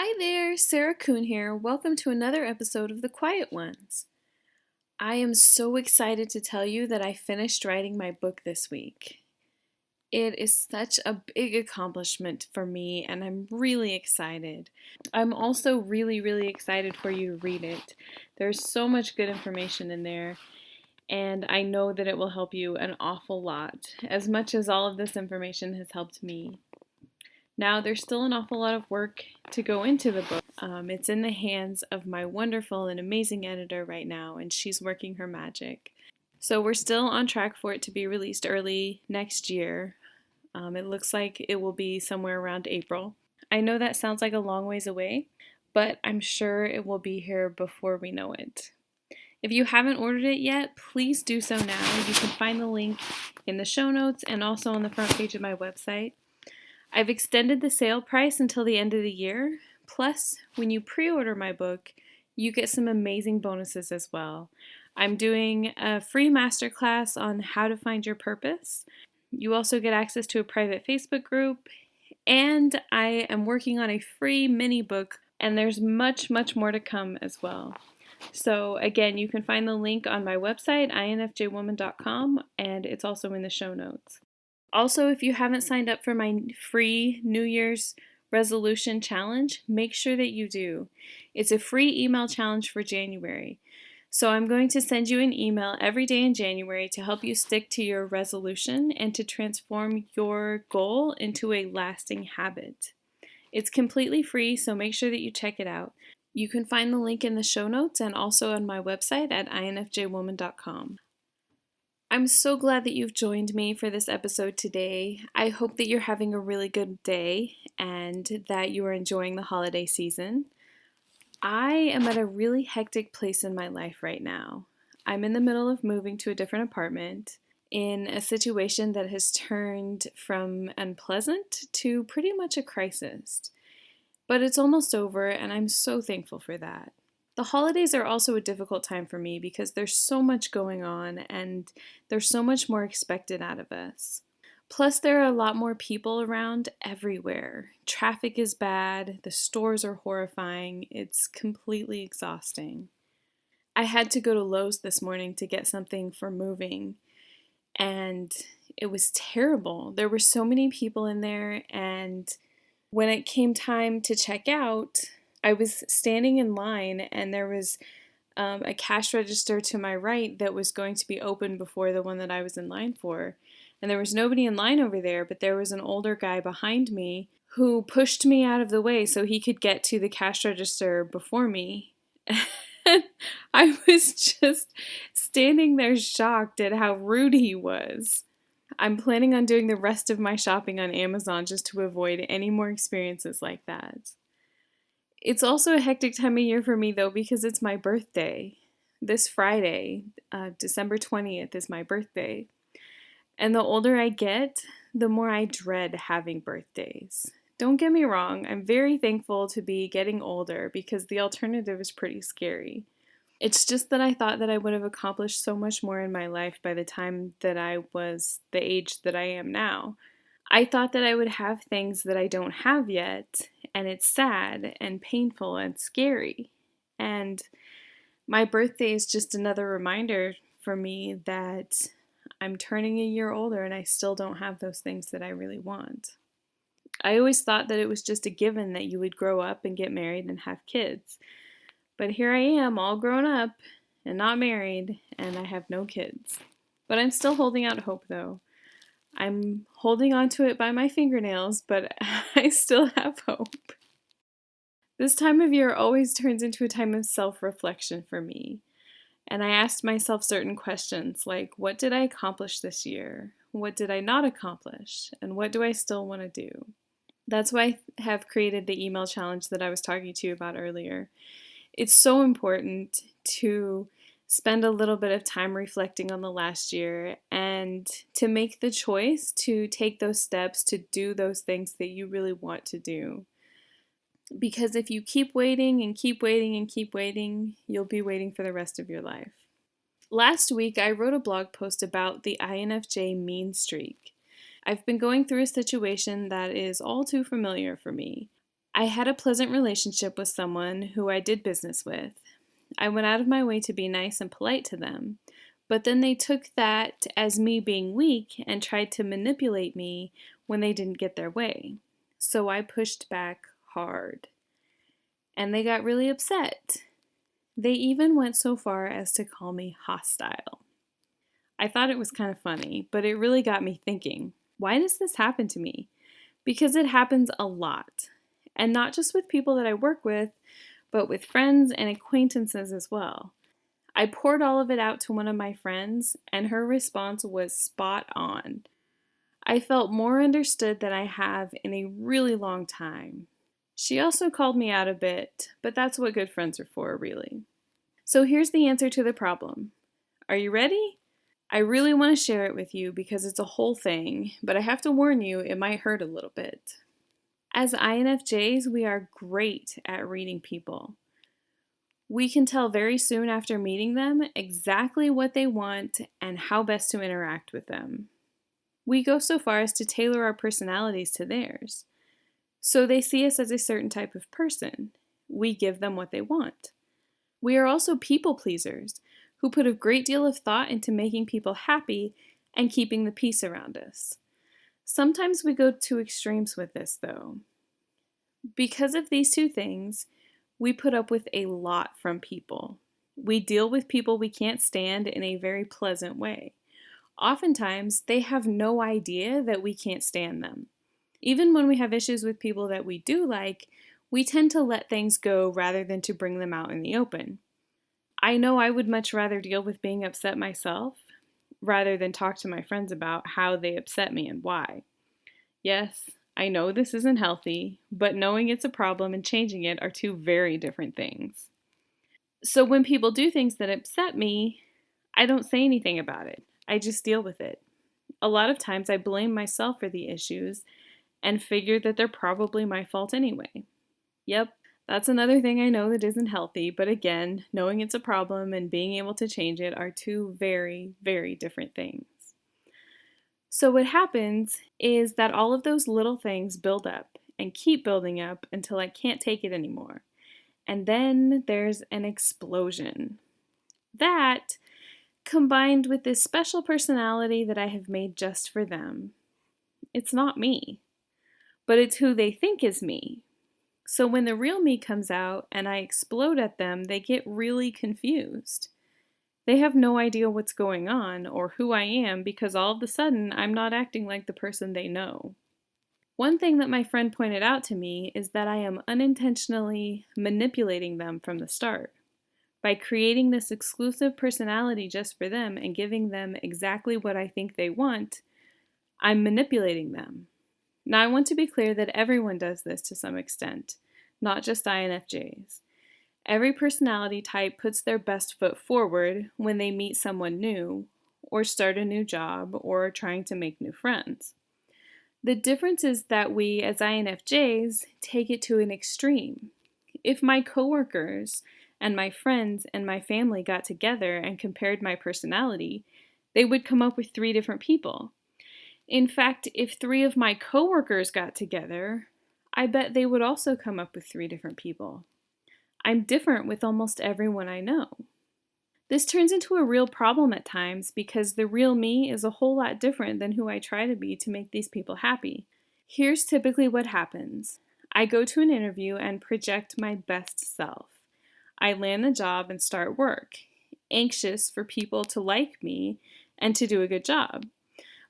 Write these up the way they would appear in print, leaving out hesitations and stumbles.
Hi there, Sarah Kuhn here. Welcome to another episode of The Quiet Ones. I am so excited to tell you that I finished writing my book this week. It is such a big accomplishment for me, and I'm really excited. I'm also really excited for you to read it. There's so much good information in there, and I know that it will help you an awful lot, as much as all of this information has helped me. Now, there's still an awful lot of work to go into the book. It's in the hands of my wonderful and amazing editor right now, and she's working her magic. So we're still on track for it to be released early next year. It looks like it will be somewhere around April. I know that sounds like a long ways away, but I'm sure it will be here before we know it. If you haven't ordered it yet, please do so now. You can find the link in the show notes and also on the front page of my website. I've extended the sale price until the end of the year. Plus, when you pre-order my book, you get some amazing bonuses as well. I'm doing a free masterclass on how to find your purpose. You also get access to a private Facebook group, and I am working on a free mini book, and there's much more to come as well. So again, you can find the link on my website, infjwoman.com, and it's also in the show notes. Also, if you haven't signed up for my free New Year's resolution challenge, make sure that you do. It's a free email challenge for January. So I'm going to send you an email every day in January to help you stick to your resolution and to transform your goal into a lasting habit. It's completely free, so make sure that you check it out. You can find the link in the show notes and also on my website at infjwoman.com. I'm so glad that you've joined me for this episode today. I hope that you're having a really good day and that you are enjoying the holiday season. I am at a really hectic place in my life right now. I'm in the middle of moving to a different apartment in a situation that has turned from unpleasant to pretty much a crisis. But it's almost over, and I'm so thankful for that. The holidays are also a difficult time for me because there's so much going on and there's so much more expected out of us. Plus, there are a lot more people around everywhere. Traffic is bad, the stores are horrifying, it's completely exhausting. I had to go to Lowe's this morning to get something for moving, and it was terrible. There were so many people in there, and when it came time to check out, I was standing in line and there was a cash register to my right that was going to be open before the one that I was in line for. And there was nobody in line over there, but there was an older guy behind me who pushed me out of the way so he could get to the cash register before me. And I was just standing there shocked at how rude he was. I'm planning on doing the rest of my shopping on Amazon just to avoid any more experiences like that. It's also a hectic time of year for me though because it's my birthday. This Friday, December 20th, is my birthday. And the older I get, the more I dread having birthdays. Don't get me wrong, I'm very thankful to be getting older because the alternative is pretty scary. It's just that I thought that I would have accomplished so much more in my life by the time that I was the age that I am now. I thought that I would have things that I don't have yet, and it's sad and painful and scary. And my birthday is just another reminder for me that I'm turning a year older and I still don't have those things that I really want. I always thought that it was just a given that you would grow up and get married and have kids. But here I am, all grown up and not married, and I have no kids. But I'm still holding out hope though. I'm holding on to it by my fingernails, but I still have hope. This time of year always turns into a time of self-reflection for me. And I asked myself certain questions like, what did I accomplish this year? What did I not accomplish? And what do I still want to do? That's why I have created the email challenge that I was talking to you about earlier. It's so important to spend a little bit of time reflecting on the last year and to make the choice to take those steps to do those things that you really want to do. Because if you keep waiting and keep waiting and keep waiting, you'll be waiting for the rest of your life. Last week, I wrote a blog post about the INFJ mean streak. I've been going through a situation that is all too familiar for me. I had a pleasant relationship with someone who I did business with. I went out of my way to be nice and polite to them, but then they took that as me being weak and tried to manipulate me when they didn't get their way. So I pushed back hard. And they got really upset. They even went so far as to call me hostile. I thought it was kind of funny, but it really got me thinking, why does this happen to me? Because it happens a lot. And not just with people that I work with, but with friends and acquaintances as well. I poured all of it out to one of my friends, and her response was spot on. I felt more understood than I have in a really long time. She also called me out a bit, but that's what good friends are for, really. So here's the answer to the problem. Are you ready? I really want to share it with you because it's a whole thing, but I have to warn you, it might hurt a little bit. As INFJs, we are great at reading people. We can tell very soon after meeting them exactly what they want and how best to interact with them. We go so far as to tailor our personalities to theirs. So they see us as a certain type of person. We give them what they want. We are also people pleasers who put a great deal of thought into making people happy and keeping the peace around us. Sometimes we go to extremes with this, though. Because of these two things, we put up with a lot from people. We deal with people we can't stand in a very pleasant way. Oftentimes, they have no idea that we can't stand them. Even when we have issues with people that we do like, we tend to let things go rather than to bring them out in the open. I know I would much rather deal with being upset myself rather than talk to my friends about how they upset me and why. Yes, I know this isn't healthy, but knowing it's a problem and changing it are two very different things. So when people do things that upset me, I don't say anything about it. I just deal with it. A lot of times I blame myself for the issues and figure that they're probably my fault anyway. Yep, that's another thing I know that isn't healthy, but again, knowing it's a problem and being able to change it are two very, very different things. So what happens is that all of those little things build up and keep building up until I can't take it anymore. And then there's an explosion. That, combined with this special personality that I have made just for them, it's not me, but it's who they think is me. So when the real me comes out and I explode at them, they get really confused. They have no idea what's going on or who I am because all of a sudden I'm not acting like the person they know. One thing that my friend pointed out to me is that I am unintentionally manipulating them from the start. By creating this exclusive personality just for them and giving them exactly what I think they want, I'm manipulating them. Now, I want to be clear that everyone does this to some extent, not just INFJs. Every personality type puts their best foot forward when they meet someone new, or start a new job, or are trying to make new friends. The difference is that we, as INFJs, take it to an extreme. If my coworkers and my friends and my family got together and compared my personality, they would come up with 3 different people. In fact, if 3 of my coworkers got together, I bet they would also come up with 3 different people. I'm different with almost everyone I know. This turns into a real problem at times because the real me is a whole lot different than who I try to be to make these people happy. Here's typically what happens. I go to an interview and project my best self. I land the job and start work, anxious for people to like me and to do a good job.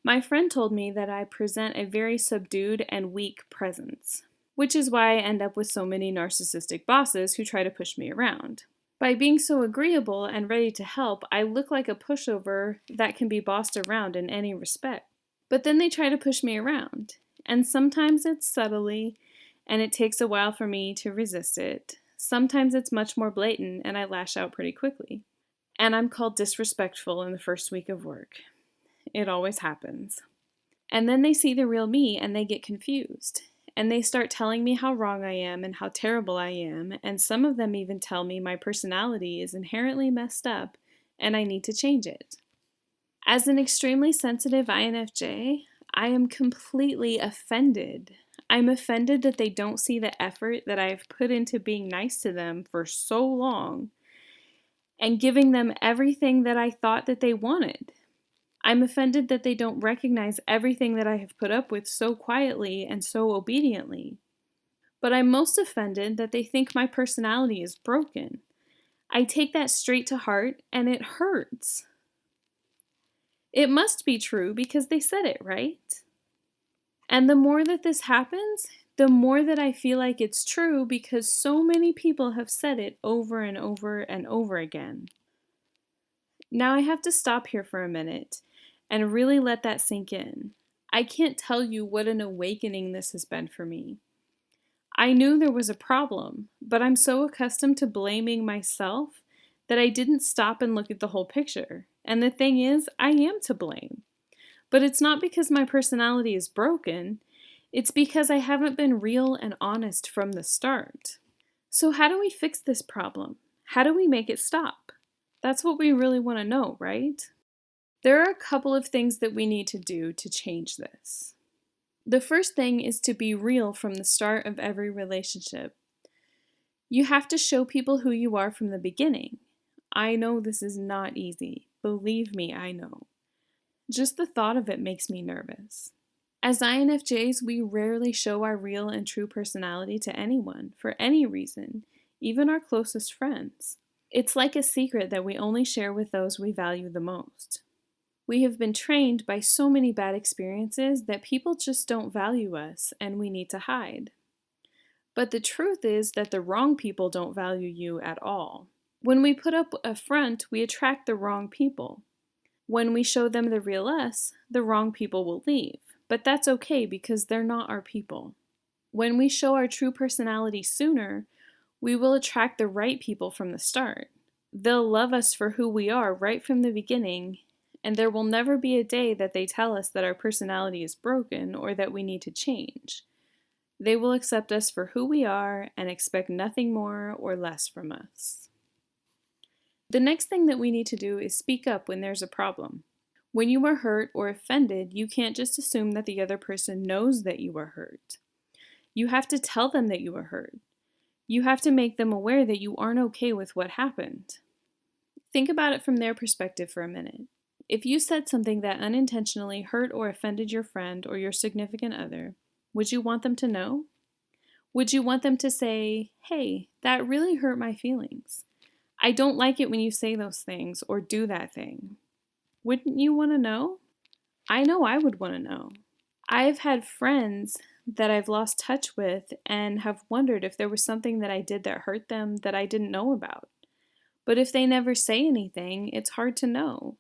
My friend told me that I present a very subdued and weak presence, which is why I end up with so many narcissistic bosses who try to push me around. By being so agreeable and ready to help, I look like a pushover that can be bossed around in any respect. But then they try to push me around, and sometimes it's subtly, and it takes a while for me to resist it. Sometimes it's much more blatant, and I lash out pretty quickly. And I'm called disrespectful in the first week of work. It always happens. And then they see the real me and they get confused. And they start telling me how wrong I am and how terrible I am, and some of them even tell me my personality is inherently messed up and I need to change it. As an extremely sensitive INFJ, I am completely offended. I'm offended that they don't see the effort that I have put into being nice to them for so long and giving them everything that I thought that they wanted. I'm offended that they don't recognize everything that I have put up with so quietly and so obediently. But I'm most offended that they think my personality is broken. I take that straight to heart and it hurts. It must be true because they said it, right? And the more that this happens, the more that I feel like it's true because so many people have said it over and over and over again. Now I have to stop here for a minute and really let that sink in. I can't tell you what an awakening this has been for me. I knew there was a problem, but I'm so accustomed to blaming myself that I didn't stop and look at the whole picture. And the thing is, I am to blame. But it's not because my personality is broken, it's because I haven't been real and honest from the start. So how do we fix this problem? How do we make it stop? That's what we really want to know, right? There are a couple of things that we need to do to change this. The first thing is to be real from the start of every relationship. You have to show people who you are from the beginning. I know this is not easy. Believe me, I know. Just the thought of it makes me nervous. As INFJs, we rarely show our real and true personality to anyone, for any reason, even our closest friends. It's like a secret that we only share with those we value the most. We have been trained by so many bad experiences that people just don't value us and we need to hide. But the truth is that the wrong people don't value you at all. When we put up a front, we attract the wrong people. When we show them the real us, the wrong people will leave. But that's okay because they're not our people. When we show our true personality sooner, we will attract the right people from the start. They'll love us for who we are right from the beginning, and there will never be a day that they tell us that our personality is broken or that we need to change. They will accept us for who we are and expect nothing more or less from us. The next thing that we need to do is speak up when there's a problem. When you are hurt or offended, you can't just assume that the other person knows that you are hurt. You have to tell them that you are hurt. You have to make them aware that you aren't okay with what happened. Think about it from their perspective for a minute. If you said something that unintentionally hurt or offended your friend or your significant other, would you want them to know? Would you want them to say, "Hey, that really hurt my feelings. I don't like it when you say those things or do that thing"? Wouldn't you want to know? I know I would want to know. I've had friends that I've lost touch with and have wondered if there was something that I did that hurt them that I didn't know about. But if they never say anything, it's hard to know.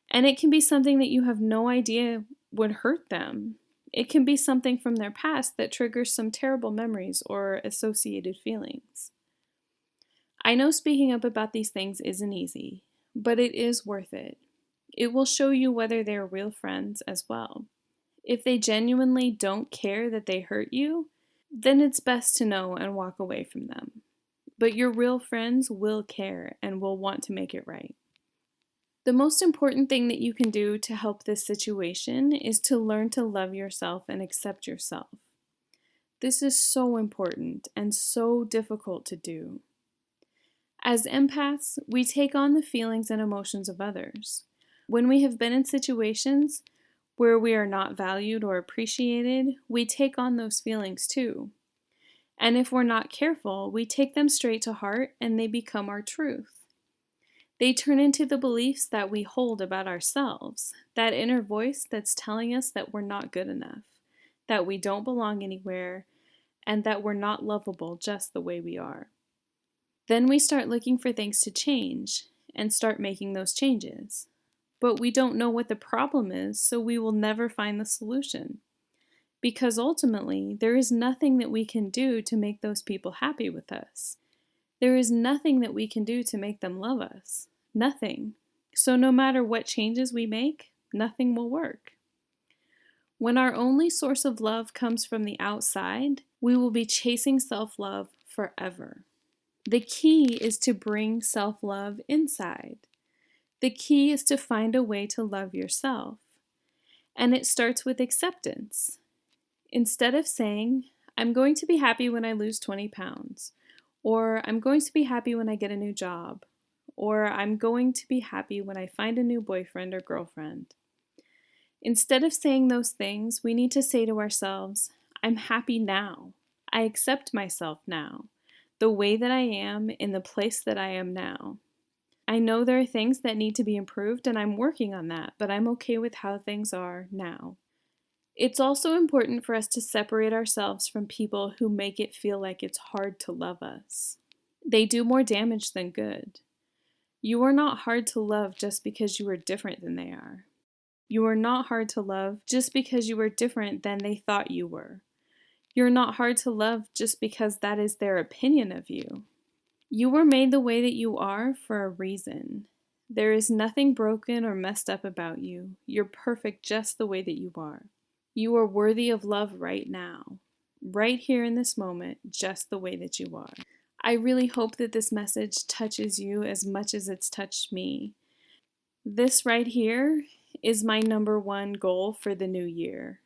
And it can be something that you have no idea would hurt them. It can be something from their past that triggers some terrible memories or associated feelings. I know speaking up about these things isn't easy, but it is worth it. It will show you whether they're real friends as well. If they genuinely don't care that they hurt you, then it's best to know and walk away from them. But your real friends will care and will want to make it right. The most important thing that you can do to help this situation is to learn to love yourself and accept yourself. This is so important and so difficult to do. As empaths, we take on the feelings and emotions of others. When we have been in situations where we are not valued or appreciated, we take on those feelings too. And if we're not careful, we take them straight to heart and they become our truth. They turn into the beliefs that we hold about ourselves, that inner voice that's telling us that we're not good enough, that we don't belong anywhere, and that we're not lovable just the way we are. Then we start looking for things to change and start making those changes. But we don't know what the problem is, so we will never find the solution. Because ultimately, there is nothing that we can do to make those people happy with us. There is nothing that we can do to make them love us. Nothing. So no matter what changes we make, nothing will work. When our only source of love comes from the outside, we will be chasing self-love forever. The key is to bring self-love inside. The key is to find a way to love yourself. And it starts with acceptance. Instead of saying, I'm going to be happy when I lose 20 pounds, or I'm going to be happy when I get a new job, or I'm going to be happy when I find a new boyfriend or girlfriend. Instead of saying those things, we need to say to ourselves, I'm happy now. I accept myself now, the way that I am in the place that I am now. I know there are things that need to be improved and I'm working on that, but I'm okay with how things are now. It's also important for us to separate ourselves from people who make it feel like it's hard to love us. They do more damage than good. You are not hard to love just because you are different than they are. You are not hard to love just because you are different than they thought you were. You're not hard to love just because that is their opinion of you. You were made the way that you are for a reason. There is nothing broken or messed up about you. You're perfect just the way that you are. You are worthy of love right now, right here in this moment, just the way that you are. I really hope that this message touches you as much as it's touched me. This right here is my number one goal for the new year.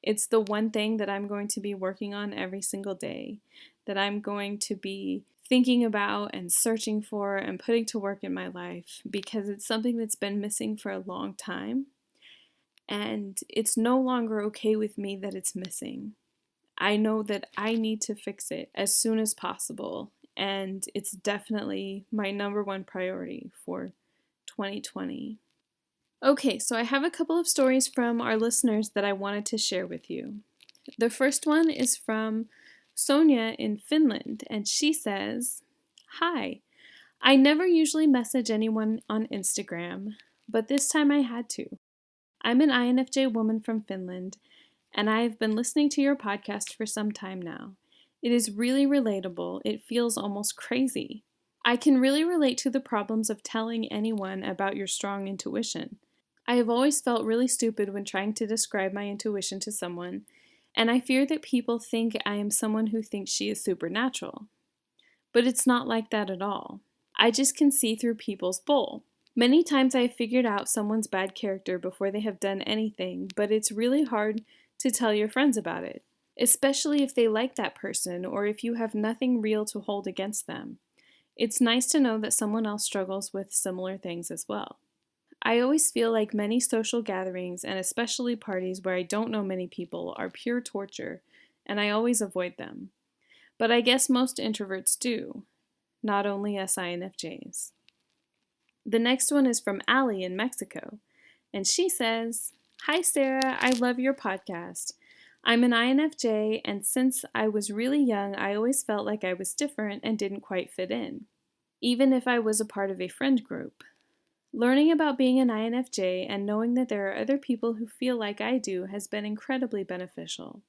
It's the one thing that I'm going to be working on every single day, that I'm going to be thinking about and searching for and putting to work in my life, because it's something that's been missing for a long time. And it's no longer okay with me that it's missing. I know that I need to fix it as soon as possible, and it's definitely my number one priority for 2020. Okay, so I have a couple of stories from our listeners that I wanted to share with you. The first one is from Sonia in Finland, and she says, Hi, I never usually message anyone on Instagram, but this time I had to. I'm an INFJ woman from Finland, and I have been listening to your podcast for some time now. It is really relatable. It feels almost crazy. I can really relate to the problems of telling anyone about your strong intuition. I have always felt really stupid when trying to describe my intuition to someone, and I fear that people think I am someone who thinks she is supernatural. But it's not like that at all. I just can see through people's bull. Many times I have figured out someone's bad character before they have done anything, but it's really hard to tell your friends about it, especially if they like that person or if you have nothing real to hold against them. It's nice to know that someone else struggles with similar things as well. I always feel like many social gatherings, and especially parties where I don't know many people, are pure torture, and I always avoid them. But I guess most introverts do, not only us INFJs. The next one is from Allie in Mexico, and she says, Hi Sarah, I love your podcast. I'm an INFJ, and since I was really young, I always felt like I was different and didn't quite fit in, even if I was a part of a friend group. Learning about being an INFJ and knowing that there are other people who feel like I do has been incredibly beneficial.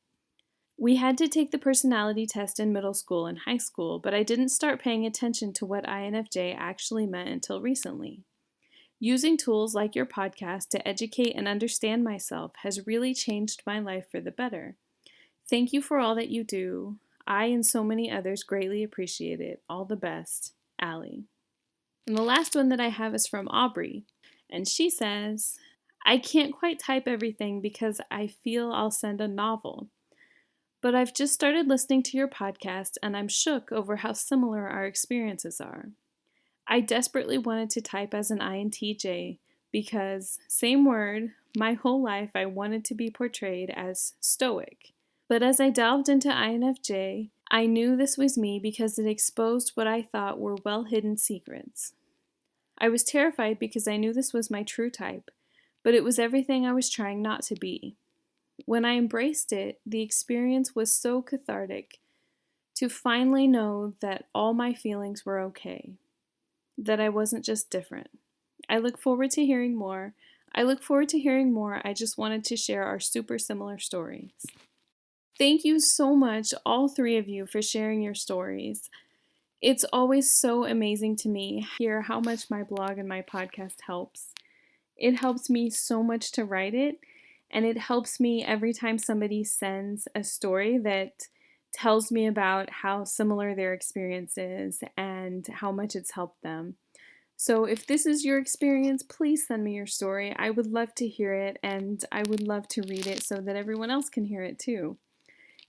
We had to take the personality test in middle school and high school, but I didn't start paying attention to what INFJ actually meant until recently. Using tools like your podcast to educate and understand myself has really changed my life for the better. Thank you for all that you do. I and so many others greatly appreciate it. All the best, Allie. And the last one that I have is from Aubrey, and she says, I can't quite type everything because I feel I'll send a novel. But I've just started listening to your podcast and I'm shook over how similar our experiences are. I desperately wanted to type as an INTJ because, same word, my whole life I wanted to be portrayed as stoic. But as I delved into INFJ, I knew this was me because it exposed what I thought were well-hidden secrets. I was terrified because I knew this was my true type, but it was everything I was trying not to be. When I embraced it, the experience was so cathartic to finally know that all my feelings were okay, that I wasn't just different. I look forward to hearing more. I just wanted to share our super similar stories. Thank you so much, all three of you, for sharing your stories. It's always so amazing to me to hear how much my blog and my podcast helps. It helps me so much to write it, and it helps me every time somebody sends a story that tells me about how similar their experience is and how much it's helped them. So if this is your experience, please send me your story. I would love to hear it, and I would love to read it so that everyone else can hear it too.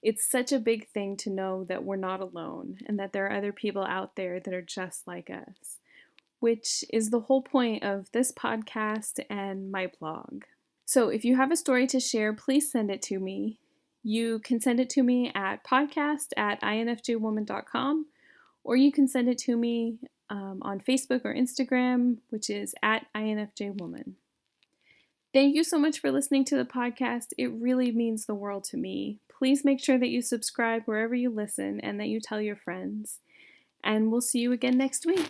It's such a big thing to know that we're not alone and that there are other people out there that are just like us, which is the whole point of this podcast and my blog. So if you have a story to share, please send it to me. You can send it to me at podcast@infjwoman.com, or you can send it to me on Facebook or Instagram, which is at INFJwoman. Thank you so much for listening to the podcast. It really means the world to me. Please make sure that you subscribe wherever you listen and that you tell your friends. And we'll see you again next week.